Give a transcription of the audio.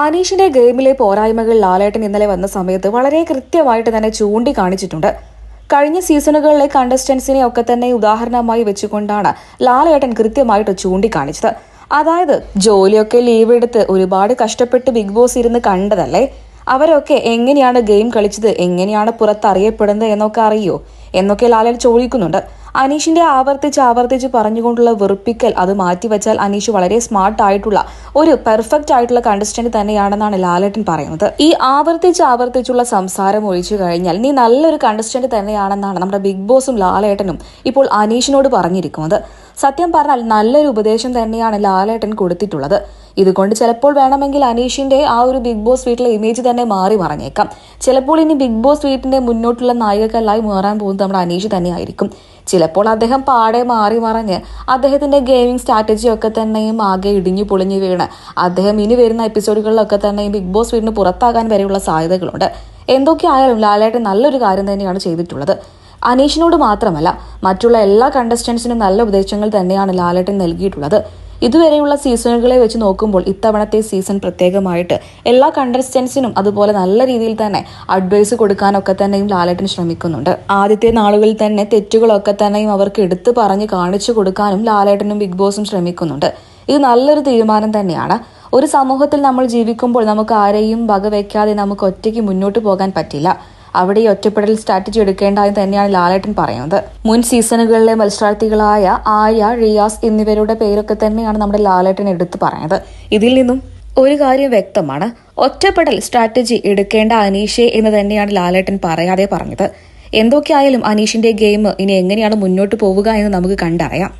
അനീഷിന്റെ ഗെയിമിലെ പോരായ്മകൾ ലാലേട്ടൻ ഇന്നലെ വന്ന സമയത്ത് വളരെ കൃത്യമായിട്ട് തന്നെ ചൂണ്ടിക്കാണിച്ചിട്ടുണ്ട്. കഴിഞ്ഞ സീസണുകളിലെ കണ്ടസ്റ്റൻസിനെ ഒക്കെ തന്നെ ഉദാഹരണമായി വെച്ചുകൊണ്ടാണ് ലാലേട്ടൻ കൃത്യമായിട്ട് ചൂണ്ടിക്കാണിച്ചത്. അതായത് ജോലിയൊക്കെ ലീവ് എടുത്ത് ഒരുപാട് കഷ്ടപ്പെട്ട് ബിഗ് ബോസ് ഇരുന്ന് കണ്ടതല്ലേ, അവരൊക്കെ എങ്ങനെയാണ് ഗെയിം കളിച്ചത്, എങ്ങനെയാണ് പുറത്തറിയപ്പെടുന്നത് എന്നൊക്കെ അറിയോ എന്നൊക്കെ ലാലേട്ടൻ ചോദിക്കുന്നുണ്ട്. അനീഷിന്റെ ആവർത്തിച്ച് പറഞ്ഞുകൊണ്ടുള്ള വെറുപ്പിക്കൽ അത് മാറ്റിവെച്ചാൽ അനീഷ് വളരെ സ്മാർട്ട് ആയിട്ടുള്ള ഒരു പെർഫെക്റ്റ് ആയിട്ടുള്ള കണ്ടസ്റ്റന്റ് തന്നെയാണെന്നാണ് ലാലേട്ടൻ പറയുന്നത്. ഈ ആവർത്തിച്ചുള്ള സംസാരം ഒഴിച്ചു കഴിഞ്ഞാൽ നീ നല്ലൊരു കണ്ടസ്റ്റന്റ് തന്നെയാണെന്നാണ് നമ്മുടെ ബിഗ് ബോസും ലാലേട്ടനും ഇപ്പോൾ അനീഷിനോട് പറഞ്ഞിരിക്കുന്നത്. സത്യം പറഞ്ഞാൽ നല്ലൊരു ഉപദേശം തന്നെയാണ് ലാലേട്ടൻ കൊടുത്തിട്ടുള്ളത്. ഇതുകൊണ്ട് ചിലപ്പോൾ വേണമെങ്കിൽ അനീഷിന്റെ ആ ഒരു ബിഗ് ബോസ് വീട്ടിലെ ഇമേജ് തന്നെ മാറി മറിഞ്ഞേക്കാം. ചിലപ്പോൾ ഇനി ബിഗ് ബോസ് വീട്ടിന്റെ മുന്നോട്ടുള്ള നായികക്കല്ലായി മാറാൻ പോകുന്നത് നമ്മുടെ അനീഷ് തന്നെയായിരിക്കും. ചിലപ്പോൾ അദ്ദേഹം പാടെ മാറി മറിഞ്ഞ് അദ്ദേഹത്തിന്റെ ഗെയിമിംഗ് സ്ട്രാറ്റജി ഒക്കെ തന്നെയും ആകെ ഇടിഞ്ഞു പൊളിഞ്ഞു വീണ് അദ്ദേഹം ഇനി വരുന്ന എപ്പിസോഡുകളിലൊക്കെ തന്നെയും ബിഗ് ബോസ് വീടിന് പുറത്താകാൻ വരെയുള്ള സാധ്യതകളുണ്ട്. എന്തൊക്കെയായാലും ലാലേട്ടൻ നല്ലൊരു കാര്യം തന്നെയാണ് ചെയ്തിട്ടുള്ളത്. അനീഷിനോട് മാത്രമല്ല, മറ്റുള്ള എല്ലാ കണ്ടസ്റ്റൻസിനും നല്ല ഉപദേശങ്ങൾ തന്നെയാണ് ലാലേട്ടൻ നൽകിയിട്ടുള്ളത്. ഇതുവരെയുള്ള സീസണുകളെ വെച്ച് നോക്കുമ്പോൾ ഇത്തവണത്തെ സീസൺ പ്രത്യേകമായിട്ട് എല്ലാ കണ്ടസ്റ്റൻസിനും അതുപോലെ നല്ല രീതിയിൽ തന്നെ അഡ്വൈസ് കൊടുക്കാനൊക്കെ തന്നെയും ലാലേട്ടൻ ശ്രമിക്കുന്നുണ്ട്. ആദ്യത്തെ നാളുകളിൽ തന്നെ തെറ്റുകളൊക്കെ തന്നെയും അവർക്ക് എടുത്തു പറഞ്ഞ് കാണിച്ചു കൊടുക്കാനും ലാലേട്ടനും ബിഗ് ബോസും ശ്രമിക്കുന്നുണ്ട്. ഇത് നല്ലൊരു തീരുമാനം തന്നെയാണ്. ഒരു സമൂഹത്തിൽ നമ്മൾ ജീവിക്കുമ്പോൾ നമുക്ക് ആരെയും വകവെക്കാതെ നമുക്ക് ഒറ്റയ്ക്ക് മുന്നോട്ട് പോകാൻ പറ്റില്ല. അവിടെ ഈ ഒറ്റപ്പെടൽ സ്ട്രാറ്റജി എടുക്കേണ്ടതെന്ന് തന്നെയാണ് ലാലേട്ടൻ പറയുന്നത്. മുൻ സീസണുകളിലെ മത്സരാർത്ഥികളായ ആര്യ, റിയാസ് എന്നിവരുടെ പേരൊക്കെ തന്നെയാണ് നമ്മുടെ ലാലേട്ടൻ എടുത്തു പറയുന്നത്. ഇതിൽ നിന്നും ഒരു കാര്യം വ്യക്തമാണ്, ഒറ്റപ്പെടൽ സ്ട്രാറ്റജി എടുക്കേണ്ട അനീഷേ എന്ന് തന്നെയാണ് ലാലേട്ടൻ പറയാതെ പറഞ്ഞത്. എന്തൊക്കെയായാലും അനീഷിന്റെ ഗെയിം ഇനി എങ്ങനെയാണ് മുന്നോട്ട് പോവുക എന്ന് നമുക്ക് കണ്ടറിയാം.